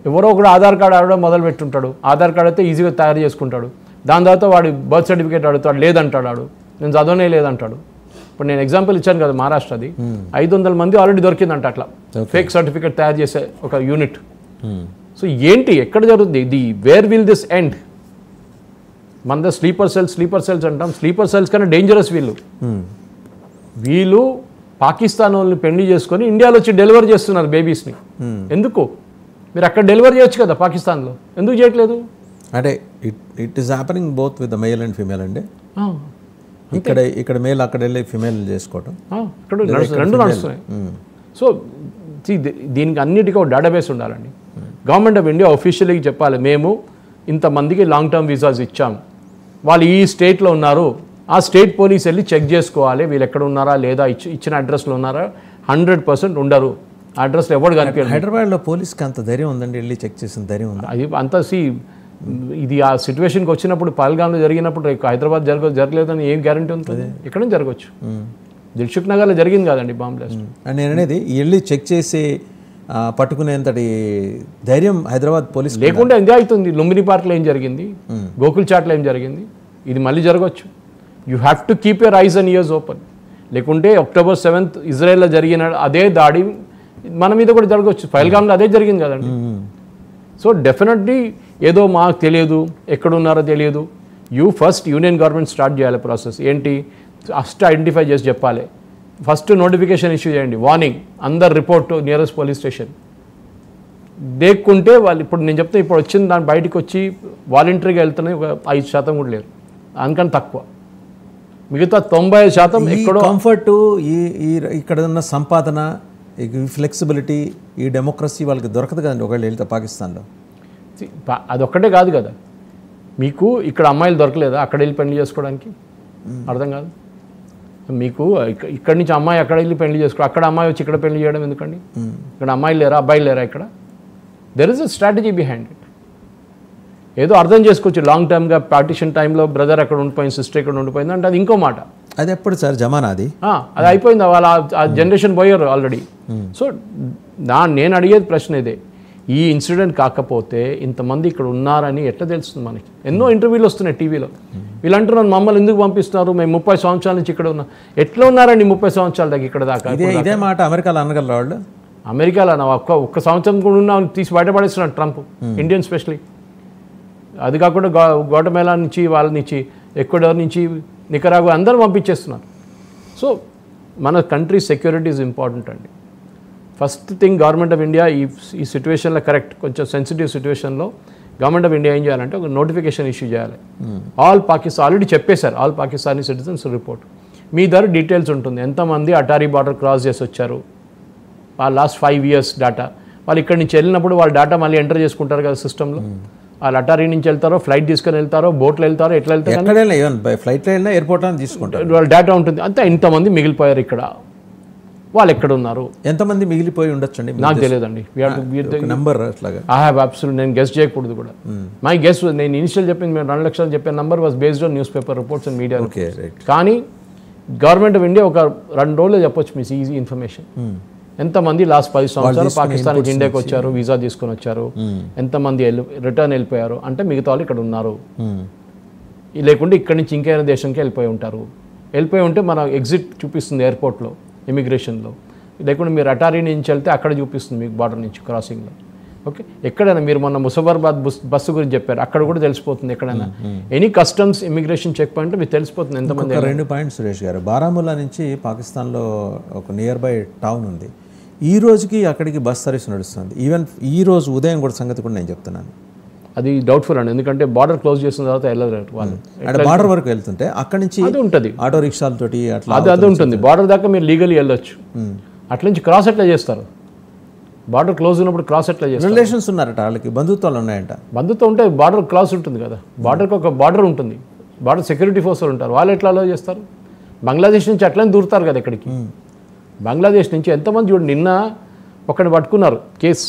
S1: ఎవరో ఒకడు ఆధార్ కార్డు ఆడడం మొదలు పెట్టుంటాడు, ఆధార్ కార్డు అయితే ఈజీగా తయారు చేసుకుంటాడు, దాని తర్వాత వాడి బర్త్ సర్టిఫికేట్ అడుగుతాడు, లేదంటాడు, వాడు నేను చదవనే లేదంటాడు. ఇప్పుడు నేను ఎగ్జాంపుల్ ఇచ్చాను కదా మహారాష్ట్రది, 500 మంది ఆల్రెడీ దొరికిందంట అట్లా ఫేక్ సర్టిఫికేట్ తయారు చేసే ఒక యూనిట్. సో ఏంటి ఎక్కడ జరుగుతుంది ఇది? Where will this end? మన స్లీపర్ సెల్స్ అంటాం, స్లీపర్ సెల్స్ కన్నా డేంజరస్ వీళ్ళు పాకిస్తాన్ వాళ్ళని పెళ్లి చేసుకొని ఇండియాలో వచ్చి డెలివరీ చేస్తున్నారు బేబీస్ని. ఎందుకు? మీరు అక్కడ డెలివరీ చేయొచ్చు కదా పాకిస్తాన్లో, ఎందుకు చేయట్లేదు?
S3: అంటే it is happening both with the male and female అండి. ఇక్కడ మేల్ అక్కడ వెళ్ళి ఫీమేల్ చేసుకోవటం
S1: ఇక్కడ రెండు నడుస్తున్నాయి. సో దీనికి అన్నిటికీ ఒక డేటాబేస్ ఉండాలండి. గవర్నమెంట్ ఆఫ్ ఇండియా ఆఫీషియల్గా చెప్పాలి, మేము ఇంతమందికి లాంగ్ టర్మ్ వీసాస్ ఇచ్చాం, వాళ్ళు ఈ స్టేట్లో ఉన్నారు, ఆ స్టేట్ పోలీస్ వెళ్ళి చెక్ చేసుకోవాలి వీళ్ళు ఎక్కడ ఉన్నారా లేదా, ఇచ్చిన అడ్రస్లో ఉన్నారా. 100% ఉండరు, అడ్రస్లో ఎవరు కనిపించారు.
S3: హైదరాబాద్లో పోలీస్కి అంత ధైర్యం ఉందండి, వెళ్ళి చెక్ చేసిన ధైర్యం ఉంది?
S1: అది అంతా ఇది ఆ సిచ్యువేషన్కి వచ్చినప్పుడు పహల్గామ్లో జరిగినప్పుడు హైదరాబాద్ జరగలేదని ఏం గ్యారంటీ ఉంటుంది? ఎక్కడ జరగవచ్చు. దిల్సుఖ్ నగర్లో జరిగింది కాదండి బాంబ్ బ్లాస్ట్.
S3: అండ్ నేను అనేది వెళ్ళి చెక్ చేసి పట్టుకునేంతటి ధైర్యం హైదరాబాద్ పోలీస్
S1: లేకుండా ఎంజాయ్ అవుతుంది. లుంబిని పార్క్లో ఏం జరిగింది, గోకుల్ చాట్లో ఏం జరిగింది, ఇది మళ్ళీ జరగవచ్చు. You have to keep your eyes and years open. లేకుంటే October 7th ఇజ్రాయెల్లో జరిగిన అదే దాడి మన మీద కూడా జరగవచ్చు. పహల్గామ్లో అదే జరిగింది కదండి. సో డెఫినెట్లీ ఏదో మాకు తెలియదు, ఎక్కడున్నారో తెలియదు. ఫస్ట్ యూనియన్ గవర్నమెంట్ స్టార్ట్ చేయాలి ప్రాసెస్. ఏంటి? ఫస్ట్ ఐడెంటిఫై చేసి చెప్పాలి, ఫస్ట్ నోటిఫికేషన్ ఇష్యూ చేయండి, వార్నింగ్, అందరు రిపోర్ట్ నియరెస్ట్ పోలీస్ స్టేషన్ దేక్కుంటే వాళ్ళు. ఇప్పుడు నేను చెప్తే ఇప్పుడు వచ్చింది దాని బయటకు వచ్చి వాలంటరీగా వెళ్తున్నాయి ఒక 5% కూడా లేరు, అందుకని తక్కువ. మిగతా 90% ఎక్కడో
S3: కంఫర్ట్, ఇక్కడ ఉన్న సంపాదన, ఈ ఫ్లెక్సిబిలిటీ, ఈ డెమోక్రసీ వాళ్ళకి దొరకదు కదండి ఒకవేళ వెళ్తే పాకిస్తాన్లో.
S1: అదొక్కటే కాదు కదా, మీకు ఇక్కడ అమ్మాయిలు దొరకలేదా అక్కడ వెళ్ళి పెళ్లి చేసుకోవడానికి? అర్థం కాదు మీకు. ఇక్కడి నుంచి అమ్మాయి అక్కడ వెళ్ళి పెళ్లి చేసుకో, అక్కడ అమ్మాయి వచ్చి ఇక్కడ పెళ్లి చేయడం ఎందుకండి? ఇక్కడ అమ్మాయిలు లేరా, అబ్బాయిలు లేరా? ఇక్కడ there is a strategy behind it. ఏదో అర్థం చేసుకోవచ్చు లాంగ్ టర్మ్గా, పార్టీషన్ టైంలో బ్రదర్ అక్కడ ఉండిపోయింది, సిస్టర్ ఇక్కడ ఉండిపోయింది అంటే అది ఇంకో మాట.
S3: అది ఎప్పుడు సార్ జమానా అది
S1: అయిపోయింది, వాళ్ళ ఆ జనరేషన్ పోయారు ఆల్రెడీ. సో నేను అడిగేది ప్రశ్న ఇదే, ఈ ఇన్సిడెంట్ కాకపోతే ఇంతమంది ఇక్కడ ఉన్నారని ఎట్లా తెలుస్తుంది మనకి? ఎన్నో ఇంటర్వ్యూలు వస్తున్నాయి టీవీలో, వీళ్ళు అంటున్నారు మమ్మల్ని ఎందుకు పంపిస్తున్నారు, మేము 30 సంవత్సరాల నుంచి ఇక్కడ ఉన్నాం. ఎట్లా ఉన్నారండి 30 సంవత్సరాల దాకా ఇక్కడ దాకా?
S3: ఇదే మాట అమెరికాలో అనగలరు వాళ్ళు.
S1: అమెరికాలో ఒక్క సంవత్సరం కూడా ఉన్నా తీసి బయటపడేస్తున్నాడు ట్రంప్, ఇండియన్ స్పెషలీ. అది కాకుండా గోటమేలా నుంచి, వాళ్ళ నుంచి, ఎక్వెడార్ నుంచి, నికరాగువా అందరూ పంపించేస్తున్నారు. సో మన కంట్రీ సెక్యూరిటీ ఈజ్ ఇంపార్టెంట్ అండి. First thing government of India ఈ సిచ్యువేషన్లో కరెక్ట్, కొంచెం సెన్సిటివ్ సిచ్యువేషన్లో గవర్నమెంట్ ఆఫ్ ఇండియా ఏం చేయాలంటే ఒక నోటిఫికేషన్ ఇష్యూ చేయాలి. ఆల్ పాకిస్తాన్ ఆల్రెడీ చెప్పేశారు, ఆల్ పాకిస్తానీ సిటిజన్స్ రిపోర్ట్. మీ దగ్గర డీటెయిల్స్ ఉంటుంది, ఎంతమంది అటారీ బార్డర్ క్రాస్ చేసి వచ్చారు, వాళ్ళ లాస్ట్ 5 years డేటా. వాళ్ళు ఇక్కడి నుంచి వెళ్ళినప్పుడు వాళ్ళ డేటా మళ్ళీ ఎంటర్ చేసుకుంటారు కదా సిస్టంలో. వాళ్ళు అటారీ నుంచి వెళ్తారో, ఫ్లైట్ తీసుకొని వెళ్తారో, బోట్లో వెళ్తారో, ఎట్లా వెళ్తారో,
S3: ఫ్లైట్లో వెళ్ళినా ఎయిర్పోర్ట్లో తీసుకుంటారు,
S1: వాళ్ళ డేటా ఉంటుంది. అంతే ఇంతమంది మిగిలిపోయారు ఇక్కడ, వాళ్ళు ఎక్కడ ఉన్నారు,
S3: ఎంతమంది మిగిలిపోయి ఉండొచ్చండి
S1: నాకు తెలియదండి.
S3: నెంబర్ అట్లాగా
S1: ఐ హ్యావ్ అబ్సల్యూట్, నేను గెస్ చేయకూడదు కూడా. మై గెస్, నేను ఇనిషియల్ చెప్పింది మేము 2 లక్షలు చెప్పిన number was based on news paper reports and media. కానీ గవర్నమెంట్ ఆఫ్ ఇండియా ఒక 2 రోజులు చెప్పొచ్చు మీ ఈజీ ఇన్ఫర్మేషన్. ఎంతమంది లాస్ట్ 10 సంవత్సరాలు పాకిస్తాన్ నుంచి ఇండియాకి వచ్చారు, వీసా తీసుకొని వచ్చారు, ఎంతమంది రిటర్న్ వెళ్ళిపోయారు అంటే మిగతా వాళ్ళు ఇక్కడ ఉన్నారు. లేకుంటే ఇక్కడి నుంచి ఇంకేమైనా దేశంకి వెళ్ళిపోయి ఉంటారు. వెళ్ళిపోయి ఉంటే మన ఎగ్జిట్ చూపిస్తుంది ఎయిర్పోర్ట్లో, ఇమిగ్రేషన్లో. లేకుంటే మీరు అటారీ నుంచి వెళ్తే అక్కడ చూపిస్తుంది మీకు బార్డర్ నుంచి క్రాసింగ్లో. ఓకే, ఎక్కడైనా మీరు మొన్న ముసఫర్బాద్ బస్సు గురించి చెప్పారు, అక్కడ కూడా తెలిసిపోతుంది. ఎక్కడైనా any customs immigration check point మీకు తెలిసిపోతుంది ఎంతమంది.
S3: 2 పాయింట్స్ సురేష్ గారు, బారాముల్లా నుంచి పాకిస్తాన్లో ఒక నియర్ బై టౌన్ ఉంది, ఈ రోజుకి అక్కడికి బస్ సర్వీస్ నడుస్తుంది. ఈవెన్ ఈ రోజు ఉదయం కూడా సంగతి కూడా నేను చెప్తున్నాను.
S1: అది డౌట్ఫుల్ అండి, ఎందుకంటే బార్డర్ క్లోజ్ చేసిన తర్వాత వెళ్ళలేరు వాళ్ళు.
S3: అంటే బార్డర్ వరకు వెళ్తుంటే అక్కడి నుంచి
S1: అది ఉంటుంది,
S3: ఆటో రిక్షాలతోటి అట్లా
S1: అది ఉంటుంది. బార్డర్ దాకా మీరు లీగల్లీ వెళ్ళొచ్చు, అట్ల నుంచి క్రాస్ ఎట్లా చేస్తారు? బార్డర్ క్లోజ్ ఉన్నప్పుడు క్రాస్ ఎట్లా చేస్తారు?
S3: రిలేషన్స్ ఉన్నారట వాళ్ళకి, బంధుత్వాలు ఉన్నాయంట.
S1: బంధుత్వం ఉంటే బార్డర్ క్రాస్ ఉంటుంది కదా, బార్డర్కి ఒక బార్డర్ ఉంటుంది, బార్డర్ సెక్యూరిటీ ఫోర్స్ ఉంటారు, వాళ్ళు ఎట్లా అలో చేస్తారు? బంగ్లాదేశ్ నుంచి అట్లనే దూరుతారు కదా ఇక్కడికి. బంగ్లాదేశ్ నుంచి ఎంతమంది చూడండి, నిన్న ఒకరిని పట్టుకున్నారు కేసు,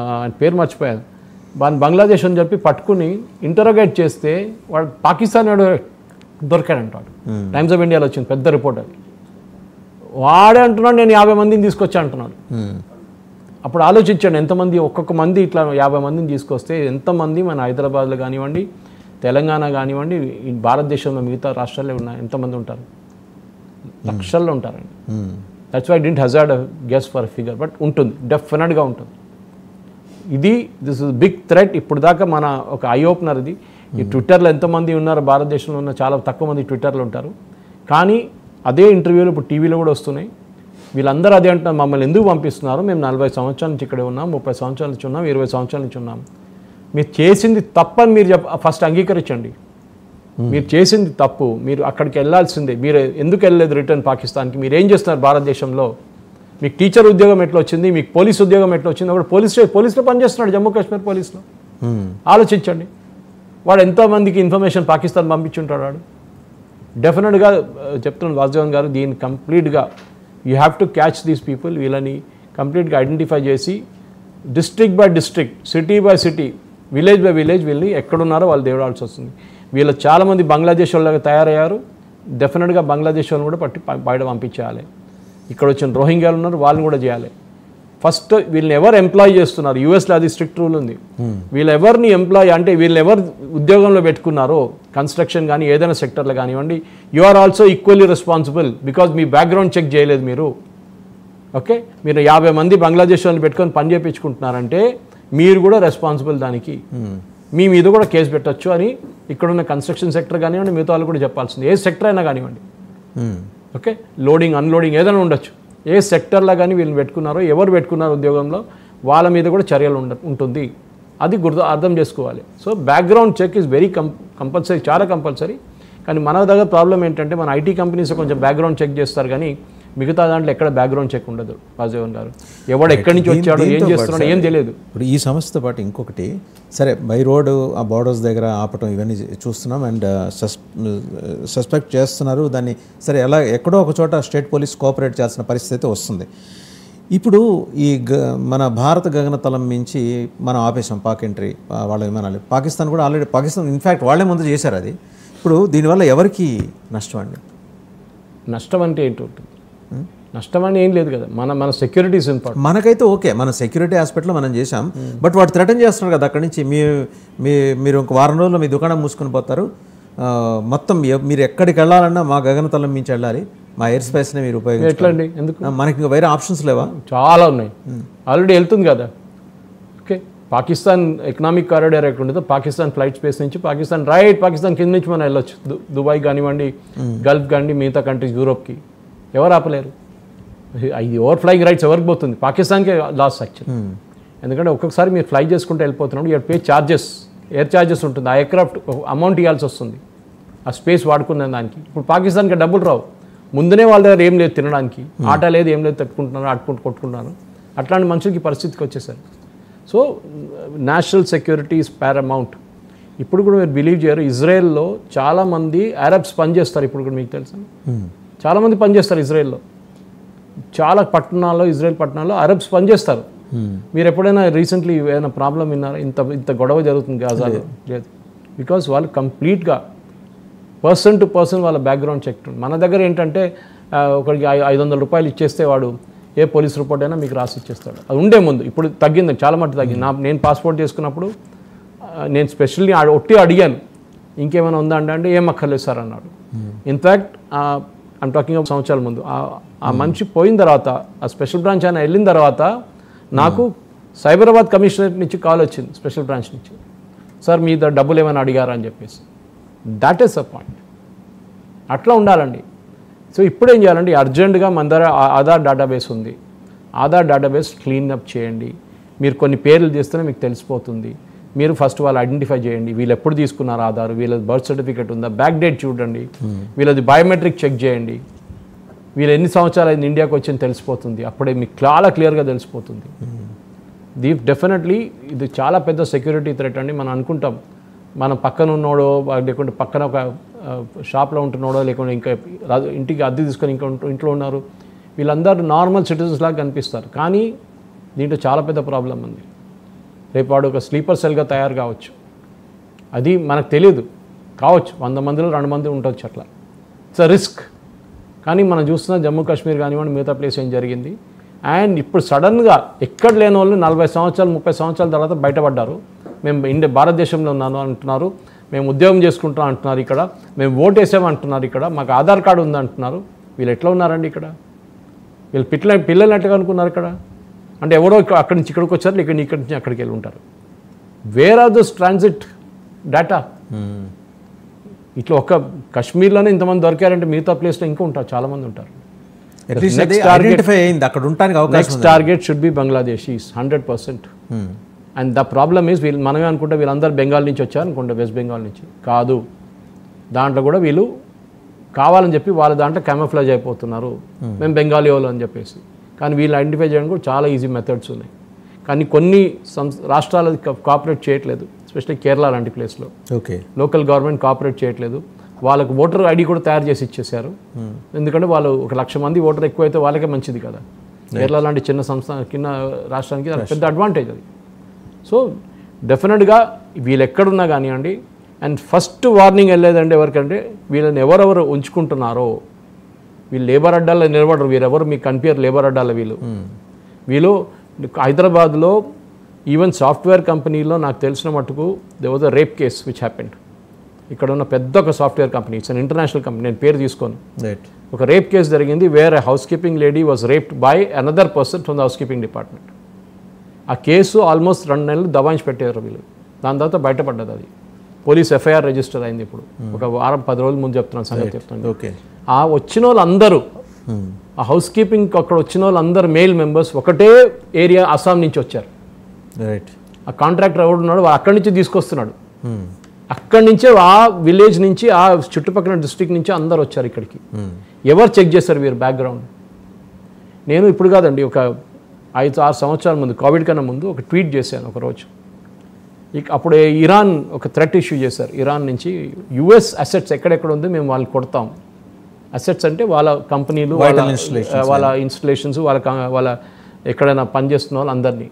S1: ఆయన పేరు మర్చిపోయాను, బంగ్లాదేశ్ అని చెప్పి పట్టుకుని ఇంటరోగేట్ చేస్తే వాడు పాకిస్తాన్ వాడు దొరికాడంటాడు. టైమ్స్ ఆఫ్ ఇండియాలో వచ్చింది పెద్ద రిపోర్టర్, వాడే అంటున్నాడు నేను 50 మందిని తీసుకొచ్చా అంటున్నాడు. అప్పుడు ఆలోచించండి ఎంతమంది, ఒక్కొక్క మంది ఇట్లా 50 మందిని తీసుకొస్తే ఎంతమంది మన హైదరాబాద్లో కానివ్వండి, తెలంగాణ కానివ్వండి, ఈ భారతదేశంలో మిగతా రాష్ట్రాల్లో ఉన్న ఎంతమంది ఉంటారు, లక్షల్లో ఉంటారండి. That's why didn't hazard guess for figure, but ఉంటుంది, డెఫినెట్గా ఉంటుంది. ఇది దిస్ ఇస్ బిగ్ థ్రెట్. ఇప్పుడు దాకా మన ఒక ఐ ఓపెనర్ ఇది. ఈ ట్విట్టర్లో ఎంతమంది ఉన్నారు భారతదేశంలో ఉన్న, చాలా తక్కువ మంది ట్విట్టర్లో ఉంటారు. కానీ అదే ఇంటర్వ్యూలు ఇప్పుడు టీవీలో కూడా వస్తున్నాయి. వీళ్ళందరూ అదే అంటున్నారు, మమ్మల్ని ఎందుకు పంపిస్తున్నారు, మేము 40 సంవత్సరాల నుంచి ఇక్కడే ఉన్నాం, 30 సంవత్సరాల నుంచి ఉన్నాం, 20 సంవత్సరాల నుంచి ఉన్నాం. మీరు చేసింది తప్పని మీరు ఫస్ట్ అంగీకరించండి. మీరు చేసింది తప్పు, మీరు అక్కడికి వెళ్ళాల్సిందే. మీరు ఎందుకు వెళ్ళలేదు రిటర్న్ పాకిస్తాన్కి? మీరు ఏం చేస్తున్నారు భారతదేశంలో? మీకు టీచర్ ఉద్యోగం ఎట్లా వచ్చింది, మీకు పోలీస్ ఉద్యోగం ఎట్లా వచ్చింది? ఒకటి పోలీసులో పనిచేస్తున్నాడు, జమ్మూ కాశ్మీర్ పోలీసులో. ఆలోచించండి, వాడు ఎంతోమందికి ఇన్ఫర్మేషన్ పాకిస్తాన్ పంపించుంటాడు. వాడు డెఫినెట్గా చెప్తున్నాను వాసుదేవన్ గారు, దీన్ని కంప్లీట్గా you have to catch these people. వీళ్ళని కంప్లీట్గా ఐడెంటిఫై చేసి district by district, city by city, village by village వీళ్ళని ఎక్కడున్నారో వాళ్ళు దేవుడాల్సి వస్తుంది. వీళ్ళు చాలామంది బంగ్లాదేశ్ వాళ్ళగా తయారయ్యారు. డెఫినెట్గా బంగ్లాదేశ్ వాళ్ళని కూడా బయట పంపించేయాలి. ఇక్కడ వచ్చిన రోహింగ్యాలు ఉన్నారు, వాళ్ళని కూడా చేయాలి. ఫస్ట్ వీళ్ళని ఎవరు ఎంప్లాయ్ చేస్తున్నారు, యూఎస్లో అది స్ట్రిక్ట్ రూల్ ఉంది. వీళ్ళు ఎవరిని ఎంప్లాయ్ అంటే వీళ్ళని ఎవరు ఉద్యోగంలో పెట్టుకున్నారో, కన్స్ట్రక్షన్ కానీ ఏదైనా సెక్టర్లో కానివ్వండి, you are also equally responsible. Because మీ బ్యాక్గ్రౌండ్ చెక్ చేయలేదు మీరు. ఓకే, మీరు 50 మంది బంగ్లాదేశ్ వాళ్ళని పెట్టుకొని పని చేయించుకుంటున్నారంటే మీరు కూడా రెస్పాన్సిబుల్ దానికి. మీ మీద కూడా కేసు పెట్టచ్చు అని ఇక్కడున్న కన్స్ట్రక్షన్ సెక్టర్ కానివ్వండి, మిగతా వాళ్ళు కూడా చెప్పాల్సింది. ఏ సెక్టర్ అయినా కానివ్వండి, ఓకే, లోడింగ్ అన్లోడింగ్ ఏదైనా ఉండొచ్చు. ఏ సెక్టర్లో కానీ వీళ్ళని పెట్టుకున్నారో, ఎవరు పెట్టుకున్నారో ఉద్యోగంలో, వాళ్ళ మీద కూడా చర్యలు ఉంటుంది. అది అర్థం చేసుకోవాలి. So background check is very compulsory, చాలా కంపల్సరీ. కానీ మన దగ్గర ప్రాబ్లం ఏంటంటే మన ఐటీ కంపెనీస్ కొంచెం బ్యాక్గ్రౌండ్ చెక్ చేస్తారు, కానీ మిగతా దాంట్లో ఎక్కడ బ్యాక్గ్రౌండ్ చెక్ ఉండదు. వాసుదేవన్ గారు, ఎవడు ఎక్కడి నుంచి వచ్చాడో, ఏం చేస్తున్నాడో ఏం తెలియదు.
S3: ఇప్పుడు ఈ సమస్యతో పాటు ఇంకొకటి, సరే బై రోడ్ ఆ బార్డర్స్ దగ్గర ఆపటం ఇవన్నీ చూస్తున్నాం అండ్ సస్పెక్ట్ చేస్తున్నారు దాన్ని. సరే ఎలా ఎక్కడో ఒక చోట స్టేట్ పోలీస్ కోఆపరేట్ చేయాల్సిన పరిస్థితి వస్తుంది. ఇప్పుడు ఈ మన భారత గగనతలం నుంచి మనం ఆపేసాం పాక్ ఎంట్రీ వాళ్ళ విమానాలు. పాకిస్తాన్ కూడా ఆల్రెడీ, పాకిస్తాన్ ఇన్ఫ్యాక్ట్ వాళ్ళే ముందు చేశారు అది. ఇప్పుడు దీనివల్ల ఎవరికి నష్టం అండి?
S1: నష్టం అంటే ఏంటి ఉంటుంది? నష్టం అని ఏం లేదు కదా, మన సెక్యూరిటీస్ ఇంపార్టెంట్.
S3: మనకైతే ఓకే, మన సెక్యూరిటీ ఆస్పెక్ట్లో మనం చేసాం. బట్ వాడు థ్రెటన్ చేస్తున్నారు కదా అక్కడి నుంచి, మీరు ఒక వారం రోజుల్లో మీ దుకాణం మూసుకొని పోతారు, మొత్తం మీరు ఎక్కడికి వెళ్ళాలన్నా మా గగనతలం మించి వెళ్ళాలి, మా ఎయిర్ స్పేస్నే మీరు ఉపయోగించాలి.
S1: ఎట్లా అండి? ఎందుకు?
S3: మనకి ఇంకా వేరే ఆప్షన్స్ లేవా?
S1: చాలా ఉన్నాయి, ఆల్రెడీ వెళ్తుంది కదా. ఓకే, పాకిస్తాన్ ఎకనామిక్ కారిడార్ ఎక్కడ ఉంటుందో పాకిస్తాన్ ఫ్లైట్ స్పేస్ నుంచి పాకిస్తాన్ కింద నుంచి మనం వెళ్ళొచ్చు. దుబాయ్ కానివ్వండి, గల్ఫ్ కానివ్వండి, మిగతా కంట్రీస్, యూరోప్కి ఎవరు ఆపలేరు. ఇది ఓవర్ ఫ్లైయింగ్ రైట్స్ ఎవరికి పోతుంది? పాకిస్తాన్కే లాస్ యాక్చువల్. ఎందుకంటే ఒక్కొక్కసారి మీరు ఫ్లై చేసుకుంటూ వెళ్ళిపోతున్నప్పుడు you pay charges, air charges ఉంటుంది. ఆ ఎయిర్క్రాఫ్ట్ అమౌంట్ ఇవ్వాల్సి వస్తుంది ఆ స్పేస్ వాడుకున్న దానికి. ఇప్పుడు పాకిస్తాన్కి డబ్బులు రావు, ముందునే వాళ్ళ దగ్గర ఏం లేదు తినడానికి, ఆట లేదు, ఏం లేదు, తట్టుకుంటున్నారు, కొట్టుకుంటున్నారు. అట్లాంటి మనుషులకి పరిస్థితికి వచ్చేసారు. So national security is paramount. ఇప్పుడు కూడా మీరు బిలీవ్ చేయరు, ఇజ్రాయెల్లో చాలామంది అరబ్స్ పనిచేస్తారు. ఇప్పుడు కూడా మీకు తెలుసా, చాలామంది పనిచేస్తారు ఇజ్రాయెల్లో. చాలా పట్టణాల్లో, ఇజ్రాయెల్ పట్టణాల్లో అరబ్స్ పనిచేస్తారు. మీరు ఎప్పుడైనా రీసెంట్లీ ఏదైనా ప్రాబ్లం విన్నారా? ఇంత గొడవ జరుగుతుంది గాజాలో? లేదు. బికాజ్ వాళ్ళు కంప్లీట్గా పర్సన్ టు పర్సన్ వాళ్ళ బ్యాక్గ్రౌండ్ చెక్ ఉంటుంది. మన దగ్గర ఏంటంటే ఒకరికి 500 రూపాయలు ఇచ్చేస్తే వాడు ఏ పోలీస్ రిపోర్ట్ అయినా మీకు రాసి ఇచ్చేస్తాడు. అది ఉండే ముందు, ఇప్పుడు తగ్గింది, చాలా మట్టు తగ్గింది. నేను పాస్పోర్ట్ చేసుకున్నప్పుడు నేను స్పెషల్లీ ఒట్టి అడిగాను, ఇంకేమైనా ఉందా అంటే ఏం అక్కర్లేదు సార్ అన్నాడు. ఇన్ఫ్యాక్ట్ ఐమ్ టాకింగ్ ఆఫ్ సంవత్సరాల ముందు. ఆ మనిషి పోయిన తర్వాత, ఆ స్పెషల్ బ్రాంచ్ ఆయన వెళ్ళిన తర్వాత నాకు సైబరాబాద్ కమిషనరేట్ నుంచి కాల్ వచ్చింది, స్పెషల్ బ్రాంచ్ నుంచి, సార్ మీ డబ్బులు ఏమైనా అడిగారా అని చెప్పేసి. That is a point. అట్లా ఉండాలండి. సో ఇప్పుడు ఏం చేయాలండి, అర్జెంటుగా మన దగ్గర ఆధార్ డేటాబేస్ ఉంది, ఆధార్ డేటాబేస్ క్లీనప్ చేయండి. మీరు కొన్ని పేర్లు చేస్తేనే మీకు తెలిసిపోతుంది. మీరు ఫస్ట్ వాళ్ళు ఐడెంటిఫై చేయండి, వీళ్ళు ఎప్పుడు తీసుకున్నారు ఆధార్, వీళ్ళది బర్త్ సర్టిఫికేట్ ఉందా, బ్యాక్ డేట్ చూడండి, వీళ్ళది బయోమెట్రిక్ చెక్ చేయండి, వీళ్ళు ఎన్ని సంవత్సరాలు అయింది ఇండియాకి వచ్చింది తెలిసిపోతుంది. అప్పుడే మీకు చాలా క్లియర్గా తెలిసిపోతుంది. డెఫినెట్లీ ఇది చాలా పెద్ద సెక్యూరిటీ థ్రెట్ అండి. మనం అనుకుంటాం మనం పక్కన ఉన్నోడో, లేకుంటే పక్కన ఒక షాప్లో ఉంటున్నాడో, లేకుంటే ఇంకా ఇంటికి అద్దె తీసుకొని ఇంకా ఇంట్లో ఉన్నారు, వీళ్ళందరూ నార్మల్ సిటిజన్స్ లాగా కనిపిస్తారు. కానీ దీంట్లో చాలా పెద్ద ప్రాబ్లం ఉంది. రేపు వాడు ఒక స్లీపర్ సెల్గా తయారు కావచ్చు, అది మనకు తెలియదు, కావచ్చు 100 మందిలో 2 మంది ఉండొచ్చు, అట్లా ఇట్స్ అ రిస్క్. కానీ మనం చూస్తున్న జమ్మూ కాశ్మీర్ కానివ్వండి, మిగతా ప్లేస్ ఏం జరిగింది. అండ్ ఇప్పుడు సడన్గా ఎక్కడ లేని వాళ్ళు 40 సంవత్సరాలు 30 సంవత్సరాల తర్వాత బయటపడ్డారు. మేము భారతదేశంలో ఉన్నాను అంటున్నారు, మేము ఉద్యోగం చేసుకుంటాం అంటున్నారు, ఇక్కడ మేము ఓటు వేసామంటున్నారు, ఇక్కడ మాకు ఆధార్ కార్డు ఉంది అంటున్నారు. వీళ్ళు ఎట్లా ఉన్నారండి ఇక్కడ? వీళ్ళు పిల్లలు ఎట్లా అనుకున్నారు ఇక్కడ? అంటే ఎవరో అక్కడి నుంచి ఇక్కడికి వచ్చారు, ఇక్కడి నుంచి అక్కడికి వెళ్ళి ఉంటారు. Where are those transit data? ఇట్లా ఒక్క కాశ్మీర్లోనే ఇంతమంది దొరికారంటే మిగతా ప్లేస్లో ఇంకా ఉంటారు, చాలామంది ఉంటారు. Next target should be Bangladeshis 100%. And the problem is మనమే అనుకుంటే వీళ్ళందరూ బెంగాల్ నుంచి వచ్చారు అనుకుంటే, వెస్ట్ బెంగాల్ నుంచి కాదు. దాంట్లో కూడా వీళ్ళు కావాలని చెప్పి వాళ్ళ దాంట్లో క్యామోఫ్లాజ్ అయిపోతున్నారు, మేము బెంగాలీ వాళ్ళు అని చెప్పేసి. కానీ వీళ్ళు ఐడెంటిఫై చేయడం కూడా చాలా ఈజీ మెథడ్స్ ఉన్నాయి. కానీ కొన్ని రాష్ట్రాలు కోఆపరేట్ చేయట్లేదు, ఎస్పెషల్లీ కేరళ లాంటి ప్లేస్లో లోకల్ గవర్నమెంట్ కోఆపరేట్ చేయట్లేదు. వాళ్ళకు ఓటర్ ఐడి కూడా తయారు చేసి ఇచ్చేసారు. ఎందుకంటే వాళ్ళు 1,00,000 మంది ఓటర్ ఎక్కువైతే వాళ్ళకే మంచిది కదా. కేరళ లాంటి చిన్న రాష్ట్రానికి పెద్ద అడ్వాంటేజ్ అది. సో డెఫినెట్గా వీళ్ళు ఎక్కడున్నా కానివ్వండి. అండ్ ఫస్ట్ వార్నింగ్ వెళ్ళేదంటే ఎవరికంటే, వీళ్ళని ఎవరెవరు ఉంచుకుంటున్నారో వీళ్ళు లేబర్ అడ్డాల్లో నిలబడరు. వీరెవరు మీకు కనిపించారు లేబర్ అడ్డాల. వీళ్ళు హైదరాబాద్లో ఈవెన్ సాఫ్ట్వేర్ కంపెనీలో నాకు తెలిసిన మటుకు they was a rape case which happened. ఇక్కడ ఉన్న పెద్ద ఒక software company, it's an international company, నేను పేరు తీసుకోను. ఒక రేప్ కేసు జరిగింది, where a housekeeping lady was raped by another person from the housekeeping department. ఆ కేసు ఆల్మోస్ట్ 2 నెలలు దబాయించి పెట్టారు వీళ్ళు. దాని తర్వాత బయటపడ్డది. అది పోలీస్ ఎఫ్ఐఆర్ రిజిస్టర్ అయింది. ఇప్పుడు ఒక వారం 10 రోజుల ముందు చెప్తున్నాను, సంగతి చెప్తున్నాను. ఆ వచ్చిన వాళ్ళందరూ, ఆ హౌస్ కీపింగ్ అక్కడ వచ్చిన వాళ్ళందరూ మేల్ మెంబర్స్ ఒకటే ఏరియా, అస్సాం నుంచి వచ్చారు. ఆ కాంట్రాక్టర్ ఎవడున్నాడు అక్కడి నుంచి తీసుకొస్తున్నాడు. అక్కడి నుంచే ఆ విలేజ్ నుంచి, ఆ చుట్టుపక్కల డిస్ట్రిక్ట్ నుంచి అందరు వచ్చారు ఇక్కడికి. ఎవరు చెక్ చేశారు వీరు బ్యాక్గ్రౌండ్? నేను ఇప్పుడు కాదండి, ఒక 5-6 సంవత్సరాల ముందు, కోవిడ్ కన్నా ముందు ఒక ట్వీట్ చేశాను ఒకరోజు. అప్పుడు ఇరాన్ ఒక థ్రెట్ ఇష్యూ చేశారు. ఇరాన్ నుంచి యుఎస్ అసెట్స్ ఎక్కడెక్కడ ఉందో మేము వాళ్ళని కొడతాం. అసెట్స్ అంటే వాళ్ళ కంపెనీలు, వాళ్ళ ఇన్స్టలేషన్స్, వాళ్ళ ఎక్కడైనా పనిచేస్తున్న వాళ్ళు అందరినీ.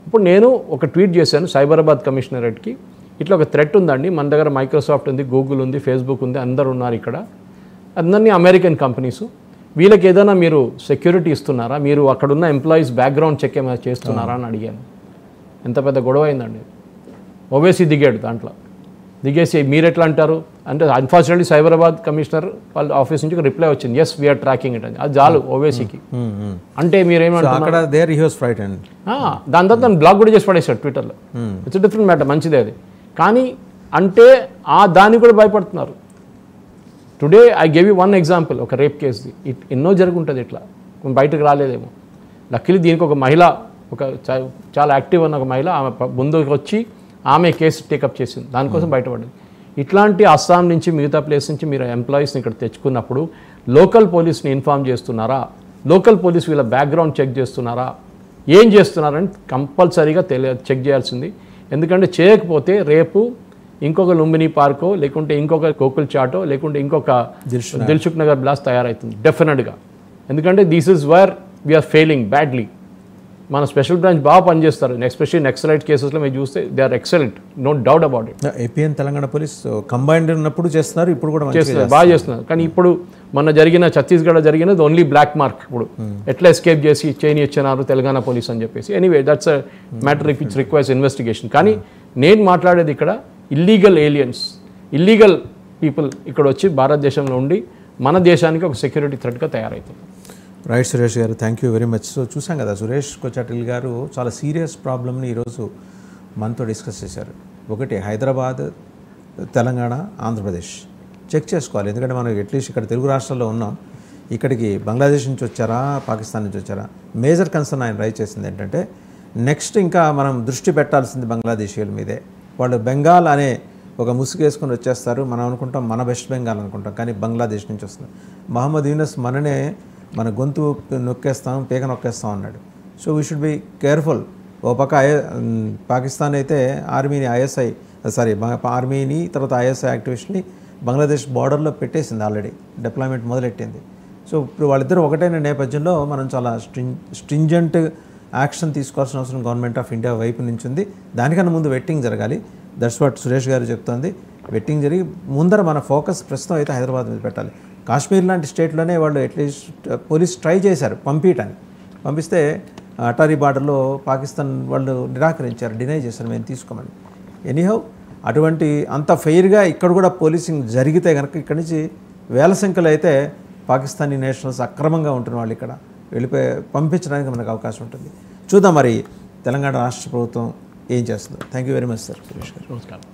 S1: ఇప్పుడు నేను ఒక ట్వీట్ చేశాను సైబరాబాద్ కమిషనరేట్కి, ఇట్లా ఒక థ్రెట్ ఉందండి, మన దగ్గర మైక్రోసాఫ్ట్ ఉంది, గూగుల్ ఉంది, ఫేస్బుక్ ఉంది, అందరు ఉన్నారు ఇక్కడ, అందరినీ అమెరికన్ కంపెనీసు. వీళ్ళకి ఏదైనా మీరు సెక్యూరిటీ ఇస్తున్నారా? మీరు అక్కడున్న ఎంప్లాయీస్ బ్యాక్గ్రౌండ్ చెక్ ఏమైనా చేస్తున్నారా అని అడిగాను. ఎంత పెద్ద గొడవ అయిందండి. ఓవైసీ దిగాడు దాంట్లో. దిగేసి మీరు ఎట్లా అంటారు అంటే, అన్ఫార్చునేట్లీ సైబరాబాద్ కమిషనర్ వాళ్ళ ఆఫీస్ నుంచి ఒక రిప్లై వచ్చింది, ఎస్ వీఆర్ ట్రాకింగ్ ఇట్ అని. అది చాలు ఓవైసీకి. అంటే మీరేమంటారు? దాని తర్వాత తను బ్లాక్ కూడా చేసి పడేశాడు ట్విట్టర్లో. ఇట్స్ డిఫరెంట్ మ్యాటర్, మంచిదే అది. కానీ అంటే దానికి కూడా భయపడుతున్నారు. Today I gave you 1 example, ఒక రేప్ కేసుది. ఎన్నో జరుగుంటుంది ఇట్లా, బయటకు రాలేదేమో. లక్కీలీ దీనికి ఒక మహిళ, ఒక చాలా యాక్టివ్ అన్న ఒక మహిళ, ఆమె ముందుకు వచ్చి ఆమె కేసు టేకప్ చేసింది, దానికోసం బయటపడింది. ఇట్లాంటి అస్సాం నుంచి మిగతా ప్లేస్ నుంచి మీరు ఎంప్లాయీస్ని ఇక్కడ తెచ్చుకున్నప్పుడు లోకల్ పోలీస్ని ఇన్ఫార్మ్ చేస్తున్నారా? లోకల్ పోలీస్ వీళ్ళ బ్యాక్గ్రౌండ్ చెక్ చేస్తున్నారా? ఏం చేస్తున్నారని కంపల్సరీగా చెక్ చేయాల్సింది. ఎందుకంటే చేయకపోతే రేపు ఇంకొక లుంబిని పార్కో, లేకుంటే ఇంకొక గోకుల్ చాటో, లేకుంటే ఇంకొక దిల్సుఖ్ నగర్ బ్లాస్ట్ తయారవుతుంది డెఫినెట్గా. ఎందుకంటే this is where we are failing badly. మన స్పెషల్ బ్రాంచ్ బాగా పనిచేస్తారు, ఎస్పెషల్లీ నక్సలైట్ కేసెస్లో మీరు చూస్తే they are excellent, no doubt about it.
S3: AP and Telangana police combined ఉన్నప్పుడు చేస్తున్నారు, ఇప్పుడు కూడా
S1: చేస్తున్నారు, బాగా చేస్తున్నారు. కానీ ఇప్పుడు మన జరిగిన ఛత్తీస్గఢ్ జరిగినది ఓన్లీ బ్లాక్ మార్క్. ఇప్పుడు ఎట్లా ఎస్కేప్ చేసి చైన్ ఇచ్చినారు తెలంగాణ పోలీస్ అని చెప్పేసి. Anyway that's a matter which requires investigation. కానీ నేను మాట్లాడేది ఇక్కడ ఇల్లీగల్ ఏలియన్స్, ఇల్లీగల్ పీపుల్ ఇక్కడ వచ్చి భారతదేశంలో ఉండి మన దేశానికి ఒక సెక్యూరిటీ థ్రెట్గా తయారవుతుంది.
S3: రైట్ సురేష్ గారు, thank you very much. So చూసాం కదా, సురేష్ కొచ్చాటిల్ గారు చాలా సీరియస్ ప్రాబ్లమ్ని ఈరోజు మనతో డిస్కస్ చేశారు. ఒకటి హైదరాబాద్, తెలంగాణ, ఆంధ్రప్రదేశ్ చెక్ చేసుకోవాలి. ఎందుకంటే మనం అట్లీస్ట్ ఇక్కడ తెలుగు రాష్ట్రాల్లో ఉన్నాం, ఇక్కడికి బంగ్లాదేశ్ నుంచి వచ్చారా, పాకిస్తాన్ నుంచి వచ్చారా? మేజర్ కన్సర్న్ ఆయన రైజ్ చేసింది ఏంటంటే, నెక్స్ట్ ఇంకా మనం దృష్టి పెట్టాల్సింది బంగ్లాదేశీయుల మీదే. వాళ్ళు బెంగాల్ అనే ఒక ముసుగు వేసుకొని వచ్చేస్తారు, మనం అనుకుంటాం మన వెస్ట్ బెంగాల్ అనుకుంటాం, కానీ బంగ్లాదేశ్ నుంచి వస్తుంది. మహమ్మద్ యూనస్ మన గొంతు నొక్కేస్తాం, పీక నొక్కేస్తాం అన్నాడు. So we should be careful. ఓ పక్క పాకిస్తాన్ అయితే ఆర్మీని తర్వాత ఐఎస్ఐ యాక్టివిస్ట్ని బంగ్లాదేశ్ బార్డర్లో పెట్టేసింది, ఆల్రెడీ డిప్లాయ్మెంట్ మొదలెట్టింది. సో ఇప్పుడు వాళ్ళిద్దరూ ఒకటైన నేపథ్యంలో మనం చాలా స్ట్రింజెంట్ యాక్షన్ తీసుకోవాల్సిన అవసరం గవర్నమెంట్ ఆఫ్ ఇండియా వైపు నుంచి ఉంది. దానికన్నా ముందు వెట్టింగ్ జరగాలి. దట్స్ వాట్ సురేష్ గారు చెప్తోంది. వెట్టింగ్ జరిగి ముందర మన ఫోకస్ ప్రస్తుతం అయితే హైదరాబాద్ మీద పెట్టాలి. కాశ్మీర్ లాంటి స్టేట్లోనే వాళ్ళు అట్లీస్ట్ పోలీస్ ట్రై చేశారు పంపించడానికి. పంపిస్తే అటారీ బార్డర్లో పాకిస్తాన్ వాళ్ళు నిరాకరించారు, డినై చేశారు, మేము తీసుకోమని. ఎనీహౌ అటువంటి అంత ఫెయిర్గా ఇక్కడ కూడా పోలీసింగ్ జరిగితే కనుక ఇక్కడి నుంచి వేల సంఖ్యలో అయితే పాకిస్తానీ నేషనల్స్ అక్రమంగా ఉంటున్న వాళ్ళు ఇక్కడ పంపించడానికి మనకు అవకాశం ఉంటుంది. చూద్దాం మరి తెలంగాణ రాష్ట్ర ప్రభుత్వం ఏం చేస్తుందో. Thank you very much sir Suresh గారు.
S2: నమస్కారం.